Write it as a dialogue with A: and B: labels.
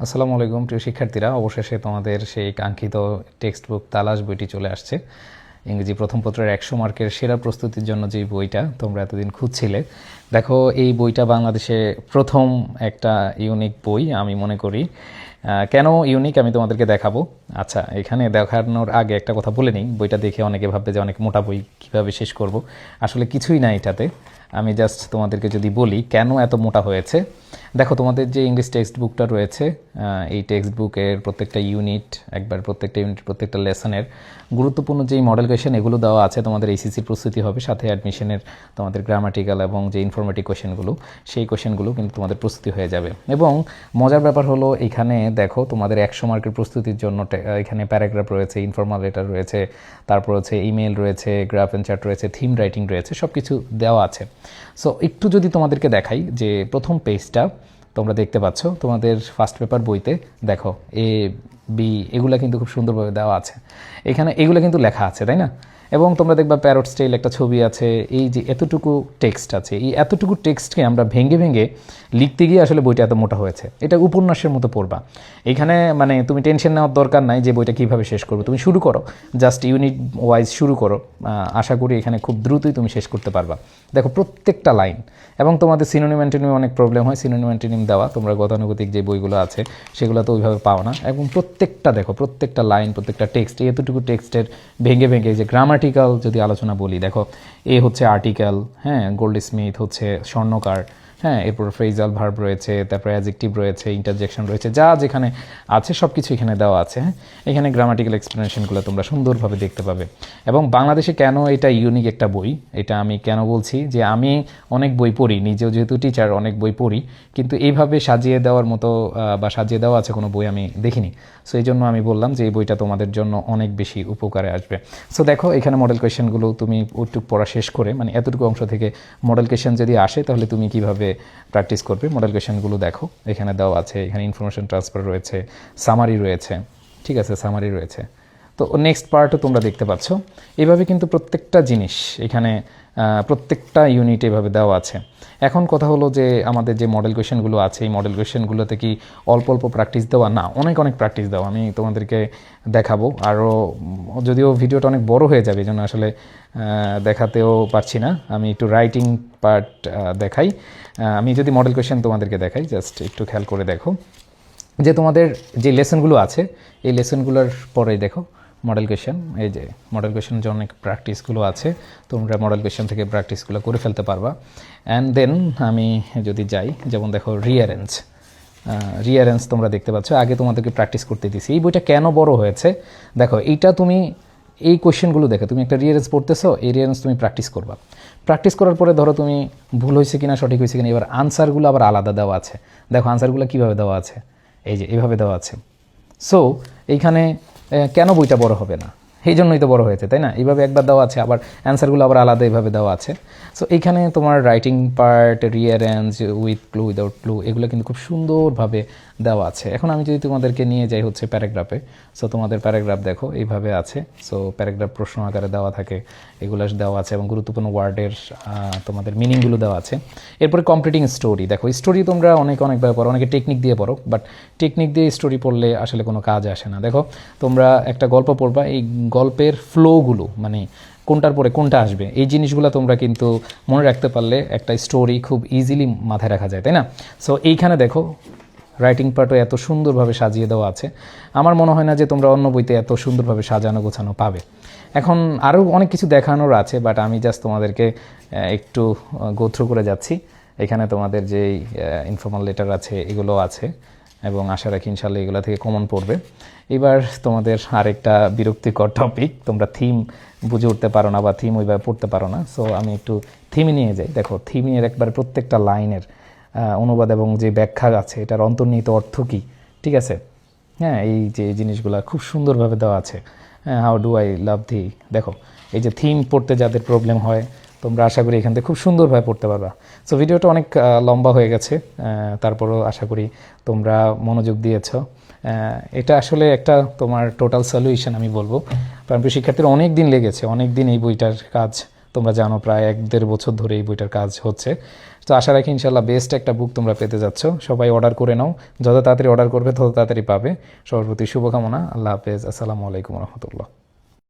A: আসসালামু আলাইকুম প্রিয় শিক্ষার্থীরা, অবশেষে তোমাদের সেই কাঙ্ক্ষিত টেক্সট বুক তালাশ বইটি চলে আসছে। ইংরেজি প্রথম পত্রের 100 মার্কের সেরা প্রস্তুতির জন্য যে বইটা তোমরা এতদিন খুঁজছিলে, দেখো এই বইটা বাংলাদেশে প্রথম একটা ইউনিক বই আমি মনে করি। কেন ইউনিক আমি তোমাদেরকে দেখাবো। আচ্ছা, এখানে দেখানোর আগে একটা কথা বলে নিই, বইটা দেখে অনেকে ভাববে যে অনেক মোটা বই, কীভাবে শেষ করব। আসলে কিছুই না এটাতে। আমি জাস্ট তোমাদেরকে যদি বলি কেন এত মোটা হয়েছে। দেখো, তোমাদের যে ইংলিশ টেক্সট বুকটা রয়েছে, এই টেক্সট বুকের প্রত্যেকটা ইউনিট, প্রত্যেকটা ইউনিট, প্রত্যেকটা লেসনের গুরুত্বপূর্ণ যেই মডেল কোয়েশ্চেন এগুলো দেওয়া আছে। তোমাদের এইচএসসি প্রস্তুতি হবে, সাথে অ্যাডমিশনের তোমাদের গ্রামাটিক্যাল এবং যে ইনফরমেটিভ কোয়েশ্চেনগুলো, সেই কোয়েশ্চেনগুলো কিন্তু তোমাদের প্রস্তুতি হয়ে যাবে। এবং মজার ব্যাপার হলো, এখানে দেখো তোমাদের 100 মার্কের প্রস্তুতির জন্য এখানে প্যারাগ্রাফ রয়েছে, ইনফর্মাল লেটার রয়েছে, তারপর হচ্ছে ইমেল রয়েছে, গ্রাফ অ্যান্ড চার্ট রয়েছে, থিম রাইটিং রয়েছে, সব কিছু দেওয়া আছে। সো একটু যদি তোমাদেরকে দেখাই, যে প্রথম পেজটা তোমরা দেখতে পাচ্ছ তোমাদের ফার্স্ট পেপার বইতে, দেখো এ বি এগুলো কিন্তু খুব সুন্দরভাবে দেওয়া আছে। এখানে এগুলো কিন্তু লেখা আছে, তাই না? এবং তোমরা দেখবা প্যারট স্টাইল একটা ছবি আছে। এই যে এতটুকু টেক্সট আছে, এই এতটুকু টেক্সটকে আমরা ভেঙে ভেঙে লিখতে গিয়ে আসলে বইটা এত মোটা হয়েছে। এটা উপন্যাসের মতো পড়বা। এখানে মানে তুমি টেনশন নেওয়ার দরকার নাই যে বইটা কীভাবে শেষ করবে। তুমি শুরু করো, জাস্ট ইউনিট ওয়াইজ শুরু করো। আশা করি এখানে খুব দ্রুতই তুমি শেষ করতে পারবা। দেখো প্রত্যেকটা লাইন, এবং তোমাদের সিনোনিম অ্যান্টোনিম অনেক প্রবলেম হয়। সিনোনিম অ্যান্টোনিম দেওয়া, তোমরা গতানুগতিক যে বইগুলো আছে সেগুলো তো ওইভাবে পাও না। এবং প্রত্যেকটা দেখো, প্রত্যেকটা লাইন, প্রত্যেকটা টেক্সট, এতটুকু টেক্সটের ভেঙে ভেঙে যে গ্রামাটিক্যাল যদি আলোচনা বলি, দেখো এ হচ্ছে আর্টিকেল, হ্যাঁ, গোল্ড স্মিথ হচ্ছে স্বর্ণকার, হ্যাঁ, এরপর ফ্রেজাল ভার্ব রয়েছে, তারপরে অ্যাডজেক্টিভ রয়েছে, ইন্টারজেকশন রয়েছে, যা যেখানে আছে সব কিছু এখানে দেওয়া আছে। হ্যাঁ, এখানে গ্রামাটিক্যাল এক্সপ্লেনেশনগুলো তোমরা সুন্দরভাবে দেখতে পাবে। এবং বাংলাদেশে কেন এটা ইউনিক একটা বই, এটা আমি কেন বলছি, যে আমি অনেক বই পড়ি, নিজেও যেহেতু টিচার অনেক বই পড়ি, কিন্তু এইভাবে সাজিয়ে দেওয়ার মতো বা সাজিয়ে দেওয়া আছে কোনো বই আমি দেখিনি। সো এই জন্য আমি বললাম যে এই বইটা তোমাদের জন্য অনেক বেশি উপকারে আসবে। সো দেখো, এখানে মডেল কোয়েশ্চেনগুলো তুমি ওইটুকু পড়া শেষ করে, মানে এতটুকু অংশ থেকে মডেল কোয়েশ্চেন যদি আসে তাহলে তুমি কীভাবে প্র্যাকটিস করবে। মডেল কোয়েশ্চেনগুলো দেখো এখানে দেওয়া আছে। এখানে ইনফরমেশন ট্রান্সফার রয়েছে, সামারি রয়েছে, ঠিক আছে, সামারি রয়েছে। তো নেক্সট পার্টও তোমরা দেখতে পাচ্ছ। এইভাবে কিন্তু প্রত্যেকটা জিনিস এখানে প্রত্যেকটা ইউনিট এভাবে দেওয়া আছে। এখন কথা হলো যে আমাদের যে মডেল কোয়েশ্চেনগুলো আছে, এই মডেল কোয়েশ্চেনগুলোতে কি অল্প অল্প প্র্যাকটিস দেওয়া? না, অনেক অনেক প্র্যাকটিস দেওয়া। আমি তোমাদেরকে দেখাবো আরও, যদিও ভিডিওটা অনেক বড় হয়ে যাবে, এই জন্য আসলে দেখাতেও পারছি না। আমি একটু রাইটিং পার্ট দেখাই। আমি যদি মডেল কোয়েশ্চেন তোমাদেরকে দেখাই, জাস্ট একটু খেয়াল করে দেখো যে তোমাদের যে লেসনগুলো আছে, এই লেসনগুলোর পরেই দেখো মডেল কোয়েশ্চেন। এই যে মডেল কোয়েশ্চেনের জন্য অনেক প্র্যাকটিসগুলো আছে, তোমরা মডেল কোয়েশ্চেন থেকে প্র্যাকটিসগুলো করে ফেলতে পারবা। অ্যান্ড দেন আমি যদি যাই, যেমন দেখো রিয়ারেন্স তোমরা দেখতে পাচ্ছ, আগে তোমাদেরকে প্র্যাকটিস করতে দিছি। এই বইটা কেন বড় হয়েছে দেখো, এইটা তুমি এই কোয়েশ্চেনগুলো দেখো, তুমি একটা রিয়ারেন্স পড়তেছো, এই রিয়ারেন্স তুমি প্র্যাকটিস করবা। প্র্যাকটিস করার পরে ধরো তুমি ভুল হয়েছে কিনা, সঠিক হয়েছে কিনা, এবার আনসারগুলো আবার আলাদা দেওয়া আছে। দেখো আনসারগুলো কীভাবে দেওয়া আছে, এই যে এভাবে দেওয়া আছে। সো এইখানে কেন বইটা বড় হবে না? এই জন্যই তো বড় হয়েছে, তাই না? এইভাবে একবার দেওয়া আছে, আবার অ্যান্সারগুলো আবার আলাদা এইভাবে দেওয়া আছে। সো এইখানে তোমার writing part, rearrange, with clue, without clue, এগুলো কিন্তু খুব সুন্দরভাবে দেওয়া আছে। এখন আমি যদি তোমাদেরকে নিয়ে যাই হচ্ছে প্যারাগ্রাফে, সো তোমাদের প্যারাগ্রাফ দেখো এইভাবে আছে। সো প্যারাগ্রাফ প্রশ্ন আকারে দেওয়া থাকে, এগুলো দেওয়া আছে, এবং গুরুত্বপূর্ণ ওয়ার্ডের তোমাদের মিনিংগুলো দেওয়া আছে। এরপরে কমপ্লিটিং স্টোরি, দেখো স্টোরি তোমরা অনেকভাবে পড়ো, অনেকে টেকনিক দিয়ে পড়ো, বাট টেকনিক দিয়ে স্টোরি পড়লে আসলে কোনো কাজ আসে না। দেখো তোমরা একটা গল্প পড়বা, এই গল্পের ফ্লোগুলো, মানে কোনটার পরে কোনটা আসবে, এই জিনিসগুলো তোমরা কিন্তু মনে রাখতে পারলে একটা স্টোরি খুব ইজিলি মাথায় রাখা যায়, তাই না? সো এইখানে দেখো রাইটিং পার্টও এত সুন্দরভাবে সাজিয়ে দেওয়া আছে। আমার মনে হয় না যে তোমরা অন্য বইতে এত সুন্দরভাবে সাজানো গোছানো পাবে। এখন আরও অনেক কিছু দেখানোর আছে, বাট আমি জাস্ট তোমাদেরকে একটু গো থ্রু করে যাচ্ছি। এখানে তোমাদের যেই ইনফর্মাল লেটার আছে এগুলো আছে, এবং আশা রাখি ইনশাল্লাহ এগুলো থেকে কমন পড়বে। এবার তোমাদের আরেকটা বিরক্তিকর টপিক, তোমরা থিম বুঝে উঠতে পারো না বা থিম ওইভাবে পড়তে পারো না। সো আমি একটু থিমে নিয়ে যাই। দেখো থিমের একবারে প্রত্যেকটা লাইনের অনুবাদ এবং যে ব্যাখ্যা আছে, এটার অন্তর্নিহিত অর্থ কী, ঠিক আছে? হ্যাঁ, এই যে জিনিসগুলো খুব সুন্দরভাবে দেওয়া আছে। হাউ ডু আই লাভ দি, দেখো এই যে থিম পড়তে যাদের প্রবলেম হয়, তোমরা আশা করি এখান থেকে খুব সুন্দরভাবে পড়তে পারবা। সো ভিডিওটা অনেক লম্বা হয়ে গেছে, তারপরও আশা করি তোমরা মনোযোগ দিয়েছো। এটা আসলে একটা তোমার টোটাল সলিউশন আমি বলবো। প্রাণপ্রিয় শিক্ষার্থীরা অনেক দিন লেগেছে, অনেক দিন এই বইটার কাজ তোমরা জানো প্রায় 1-1.5 বছর ধরে এই বইটার কাজ হচ্ছে। তো আশা রাখি ইনশাল্লাহ বেস্ট একটা বুক তোমরা পেতে যাচ্ছ। সবাই অর্ডার করে নাও, যত তাড়াতাড়ি অর্ডার করবে তত তাড়াতাড়ি পাবে। সবার প্রতি শুভকামনা। আল্লাহ হাফেজ। আসসালামু আলাইকুম রহমতুল্লাহ।